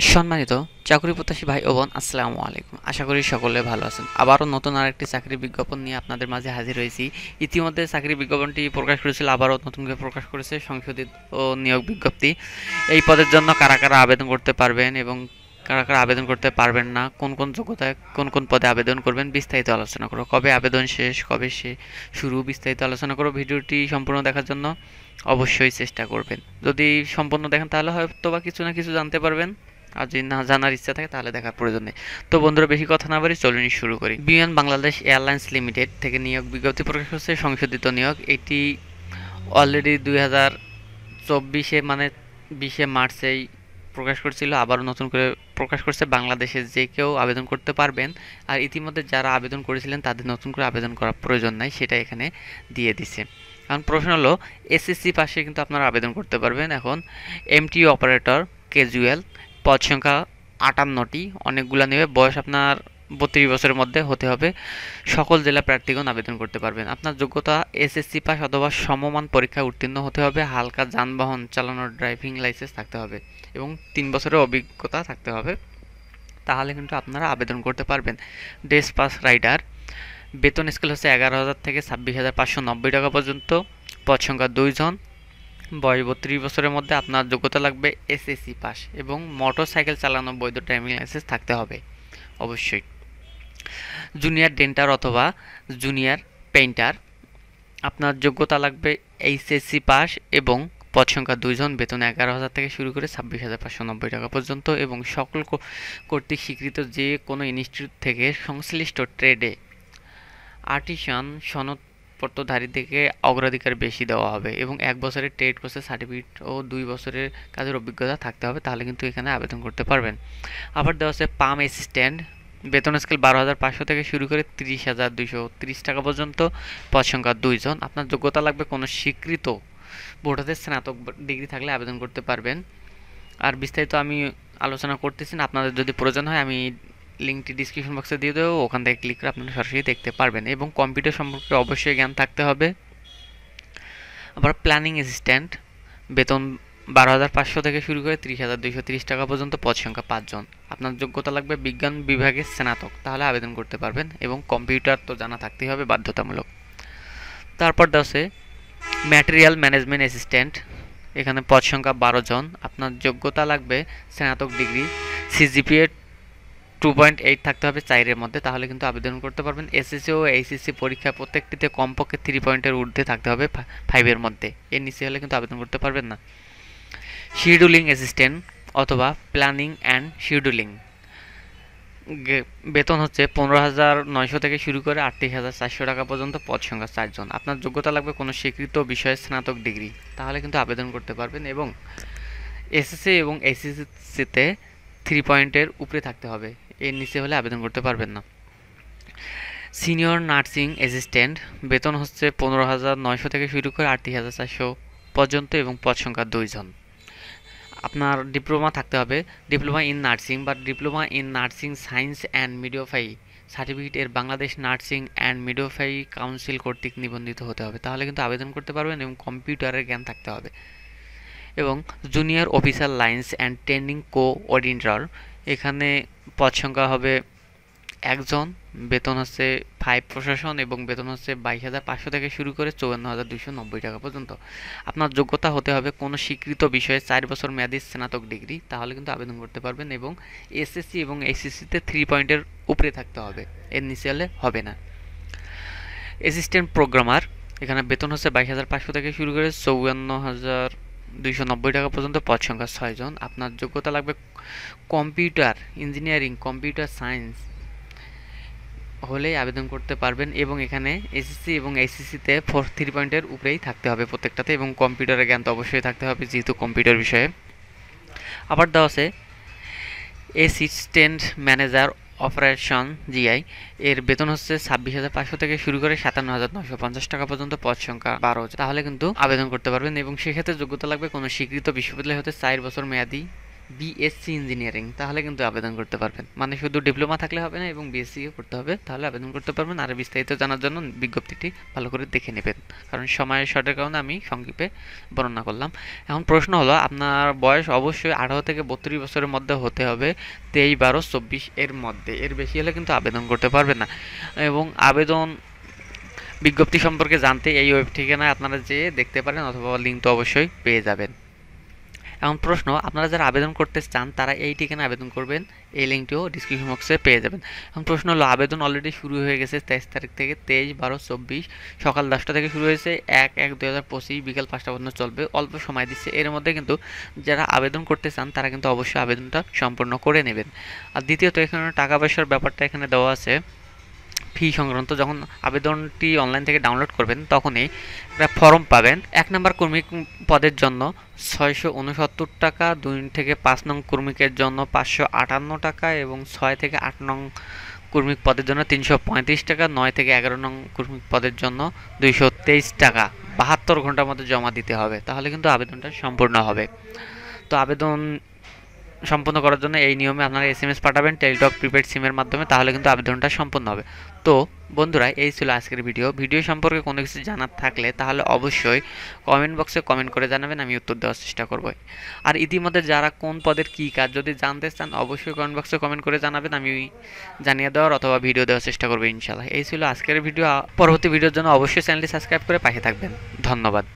সম্মানিত চাকরি প্রত্যাশী ভাই ও বোন, আসসালামু আলাইকুম। আশা করি সকলে ভালো আছেন। আবারও নতুন আরেকটি চাকরির বিজ্ঞাপন নিয়ে আপনাদের মাঝে হাজির হয়েছি। ইতিমধ্যে চাকরির বিজ্ঞাপনটি প্রকাশ করেছিল, আবারও নতুন করে প্রকাশ করেছে সংশোধিত ও নিয়োগ বিজ্ঞপ্তি। এই পদের জন্য কারা কারা আবেদন করতে পারবেন এবং কারা কারা আবেদন করতে পারবেন না, কোন কোন যোগ্যতায় কোন কোন পদে আবেদন করবেন, বিস্তারিত আলোচনা করো। কবে আবেদন শেষ, কবে শুরু, বিস্তারিত আলোচনা করো। ভিডিওটি সম্পূর্ণ দেখার জন্য অবশ্যই চেষ্টা করবেন। যদি সম্পূর্ণ দেখেন তাহলে হয়তো বা কিছু না কিছু জানতে পারবেন, আর যদি না জানার ইচ্ছা থাকে তাহলে দেখার প্রয়োজন নেই। তো বন্ধুরা, বেশি কথা না বাড়ি চলুন শুরু করি। বিমান বাংলাদেশ এয়ারলাইন্স লিমিটেড থেকে নিয়োগ বিজ্ঞপ্তি প্রকাশ হচ্ছে, সংশোধিত নিয়োগ। এটি অলরেডি 2024 মানে 20 মার্চেই প্রকাশ করছিল, আবারও নতুন করে প্রকাশ করছে। বাংলাদেশের যে কেউ আবেদন করতে পারবেন, আর ইতিমধ্যে যারা আবেদন করেছিলেন তাদের নতুন করে আবেদন করার প্রয়োজন নাই, সেটা এখানে দিয়ে দিছে। এখন প্রশ্ন হলো, এসএসসি পাশে কিন্তু আপনারা আবেদন করতে পারবেন। এখন এমটিইউ অপারেটর ক্যাজুয়াল, পদ সংখ্যা 58টি, অনেকগুলো নেবে। বয়স আপনার 32 বছরের মধ্যে হতে হবে। সকল জেলা প্রার্থীগণ আবেদন করতে পারবেন। আপনার যোগ্যতা এসএসসি পাস অথবা সমমান পরীক্ষায় উত্তীর্ণ হতে হবে। হালকা যানবাহন চালানোর ড্রাইভিং লাইসেন্স থাকতে হবে এবং 3 বছরের অভিজ্ঞতা থাকতে হবে, তাহলে কিন্তু আপনারা আবেদন করতে পারবেন। ডেস পাস রাইডার, বেতন স্কেল হচ্ছে 11,000 থেকে 26,590 টাকা পর্যন্ত। পদ সংখ্যা 2 জন। বয়স 32 বছরের মধ্যে। আপনার যোগ্যতা লাগবে এসএসসি পাস এবং মোটর সাইকেল চালানো বৈধ ড্রাইভিং লাইসেন্স থাকতে হবে অবশ্যই। জুনিয়র ডেন্টার অথবা জুনিয়র পেইন্টার, আপনার যোগ্যতা লাগবে এইচএসসি পাস এবং পদ সংখ্যা 2 জন। বেতন 11,000 থেকে শুরু করে 26,590 টাকা পর্যন্ত এবং সকল কর্তৃক স্বীকৃত যে কোনো ইনস্টিটিউট থেকে সংশ্লিষ্ট ট্রেডে আর্টিসান সনদপত্রধারীদেরকে অগ্রাধিকার বেশি দেওয়া হবে এবং 1 বছরের ট্রেড কোর্সের সার্টিফিকেট ও 2 বছরের কাজের অভিজ্ঞতা থাকতে হবে, তাহলে কিন্তু এখানে আবেদন করতে পারবেন। আবার দেওয়া আছে পাম অ্যাসিস্ট্যান্ট, বেতন স্কেল 12,500 থেকে শুরু করে 30,230 টাকা পর্যন্ত। পদ সংখ্যা 2 জন। আপনার যোগ্যতা লাগবে কোনো স্বীকৃত বোর্ডের স্নাতক ডিগ্রি থাকলে আবেদন করতে পারবেন। আর বিস্তারিত আমি আলোচনা করতেছি না, আপনাদের যদি প্রয়োজন হয় আমি লিঙ্কটি ডিসক্রিপশন বক্সে দিয়ে দেবো, ওখান থেকে ক্লিক করে আপনারা সরাসরি দেখতে পারবেন। এবং কম্পিউটার সম্পর্কে অবশ্যই জ্ঞান থাকতে হবে। আবার প্ল্যানিং অ্যাসিস্ট্যান্ট, বেতন 12,500 থেকে শুরু করে 30,230 টাকা পর্যন্ত। পদ সংখ্যা 5 জন। আপনার যোগ্যতা লাগবে বিজ্ঞান বিভাগের স্নাতক, তাহলে আবেদন করতে পারবেন এবং কম্পিউটার তো জানা থাকতেই হবে বাধ্যতামূলক। তারপর আছে ম্যাটেরিয়াল ম্যানেজমেন্ট অ্যাসিস্ট্যান্ট, এখানে পদ সংখ্যা 12 জন। আপনার যোগ্যতা লাগবে স্নাতক ডিগ্রি, সিজিপিএ 2.8 থাকতে হবে 4-এর মধ্যে, তাহলে কিন্তু আবেদন করতে পারবেন। এসএসসি ও এইচএসসি পরীক্ষা প্রত্যেকটিতে কমপক্ষে 3 পয়েন্টের ঊর্ধ্বে থাকতে হবে 5-এর মধ্যে, এর নিচে হলে কিন্তু আবেদন করতে পারবেন না। শিডিউলিং অ্যাসিস্ট্যান্ট অথবা প্ল্যানিং অ্যান্ড শিডিউলিং, বেতন হচ্ছে 15,900 থেকে শুরু করে 38,400 টাকা পর্যন্ত। পদ সংখ্যা 4 জন। আপনার যোগ্যতা লাগবে কোনো স্বীকৃত বিষয়ে স্নাতক ডিগ্রি, তাহলে কিন্তু আবেদন করতে পারবেন এবং এসএসসি এবং এইচএসসিতে 3 পয়েন্টের উপরে থাকতে হবে, এর নিচে হলে আবেদন করতে পারবেন না। সিনিয়র নার্সিং অ্যাসিস্ট্যান্ট, বেতন হচ্ছে 15,900 থেকে শুরু করে 38,400 পর্যন্ত এবং পদ সংখ্যা 2 জন। আপনার ডিপ্লোমা থাকতে হবে, ডিপ্লোমা ইন নার্সিং বা diploma in nursing science and midwifery certificate এর Bangladesh nursing and midwifery council কর্তৃক নিবন্ধিত হতে হবে, তাহলে কিন্তু আবেদন করতে পারবেন এবং কম্পিউটারের জ্ঞান থাকতে হবে। এবং junior officer lines and training coordinator, এখানে পদ সংখ্যা হবে 1 জন। বেতন হচ্ছে 5 প্রশাসন এবং বেতন হচ্ছে 22,500 থেকে শুরু করে 54,290 টাকা পর্যন্ত। আপনার যোগ্যতা হতে হবে কোনো স্বীকৃত বিষয়ে 4 বছর মেয়াদী স্নাতক ডিগ্রি, তাহলে কিন্তু আবেদন করতে পারবেন এবং এসএসসি এবং এইচএসসিতে 3 পয়েন্টের উপরে থাকতে হবে, এর নিচে হলে হবে না। অ্যাসিস্ট্যান্ট প্রোগ্রামার, এখানে বেতন হচ্ছে 22,500 থেকে শুরু করে 54,290 টাকা পর্যন্ত। পদ সংখ্যা 6 জন। আপনার যোগ্যতা লাগবে কম্পিউটার ইঞ্জিনিয়ারিং, কম্পিউটার সায়েন্স হলেই আবেদন করতে পারবেন এবং এখানে এসএসসি এবং এইচএসসিতে 3 পয়েন্টের উপরেই থাকতে হবে প্রত্যেকটাতে এবং কম্পিউটারের জ্ঞান তো অবশ্যই থাকতে হবে যেহেতু কম্পিউটার বিষয়ে। আবার দেওয়া আছে অ্যাসিস্ট্যান্ট ম্যানেজার অপারেশন জিআই, এর বেতন হচ্ছে 26,500 থেকে শুরু করে 57,950 টাকা পর্যন্ত। পদ সংখ্যা 12, তাহলে কিন্তু আবেদন করতে পারবেন এবং সেক্ষেত্রে যোগ্যতা লাগবে কোনো স্বীকৃত বিশ্ববিদ্যালয় হতে 4 বছর মেয়াদি বিএসসি ইঞ্জিনিয়ারিং, তাহলে কিন্তু আবেদন করতে পারবেন। মানে শুধু ডিপ্লোমা থাকলে হবে না এবং বিএসসিও করতে হবে, তাহলে আবেদন করতে পারবেন। আর বিস্তারিত জানার জন্য বিজ্ঞপ্তিটি ভালো করে দেখে নেবেন, কারণ সময়ের শর্টের কারণে আমি সংক্ষেপে বর্ণনা করলাম। এখন প্রশ্ন হলো, আপনার বয়স অবশ্যই 18 থেকে 32 বছরের মধ্যে হতে হবে, 23/12/24 এর মধ্যে। এর বেশি হলে কিন্তু আবেদন করতে পারবেন না। এবং আবেদন বিজ্ঞপ্তি সম্পর্কে জানতে এই ওয়েব ঠিকানায় আপনারা যেয়ে দেখতে পারেন, অথবা লিঙ্ক তো অবশ্যই পেয়ে যাবেন। এখন প্রশ্ন, আপনারা যারা আবেদন করতে চান তারা এই ঠিকানায় আবেদন করবেন, এই লিঙ্কটিও ডিসক্রিপশন বক্সে পেয়ে যাবেন। এখন প্রশ্ন হলো, আবেদন অলরেডি শুরু হয়ে গেছে 23 তারিখ থেকে, 23/12/24 সকাল 10টা থেকে শুরু হয়েছে, 1/1/2025 বিকাল 5টা পর্যন্ত চলবে। অল্প সময় দিচ্ছে, এর মধ্যে কিন্তু যারা আবেদন করতে চান তারা কিন্তু অবশ্যই আবেদনটা সম্পূর্ণ করে নেবেন। আর দ্বিতীয়ত, এখানে টাকা পয়সার ব্যাপারটা এখানে দেওয়া আছে। ফি সংক্রান্ত, যখন আবেদনটি অনলাইন থেকে ডাউনলোড করবেন তখনই একটা ফর্ম পাবেন। 1 নম্বর কর্মী পদের জন্য 669 টাকা, 2 থেকে 5 নং কর্মীকের জন্য 558 টাকা এবং 6 থেকে 8 নং কর্মী পদের জন্য 335 টাকা, 9 থেকে 11 নং কর্মী পদের জন্য 223 টাকা 72 ঘন্টার মধ্যে জমা দিতে হবে, তাহলে কিন্তু আবেদনটা সম্পূর্ণ হবে। তো আবেদন সম্পন্ন করার জন্য এই নিয়মে আপনারা এসএমএস পাঠাবেন টেলিটক প্রিপেড সিমের মাধ্যমে, তাহলে কিন্তু আবেদনটা সম্পন্ন হবে। তো বন্ধুরা, এই ছিল আজকের ভিডিও সম্পর্কে কোনো কিছু জানার থাকলে তাহলে অবশ্যই কমেন্ট বক্সে কমেন্ট করে জানাবেন, আমি উত্তর দেওয়ার চেষ্টা করব। আর ইতিমধ্যে যারা কোন পদের কী কাজ যদি জানতে চান অবশ্যই কমেন্ট বক্সে কমেন্ট করে জানাবেন, আমি জানিয়ে দেওয়ার অথবা ভিডিও দেওয়ার চেষ্টা করবো ইনশাল্লাহ। এই ছিল আজকের ভিডিও। পরবর্তী ভিডিওর জন্য অবশ্যই চ্যানেলটি সাবস্ক্রাইব করে পাশে থাকবেন। ধন্যবাদ।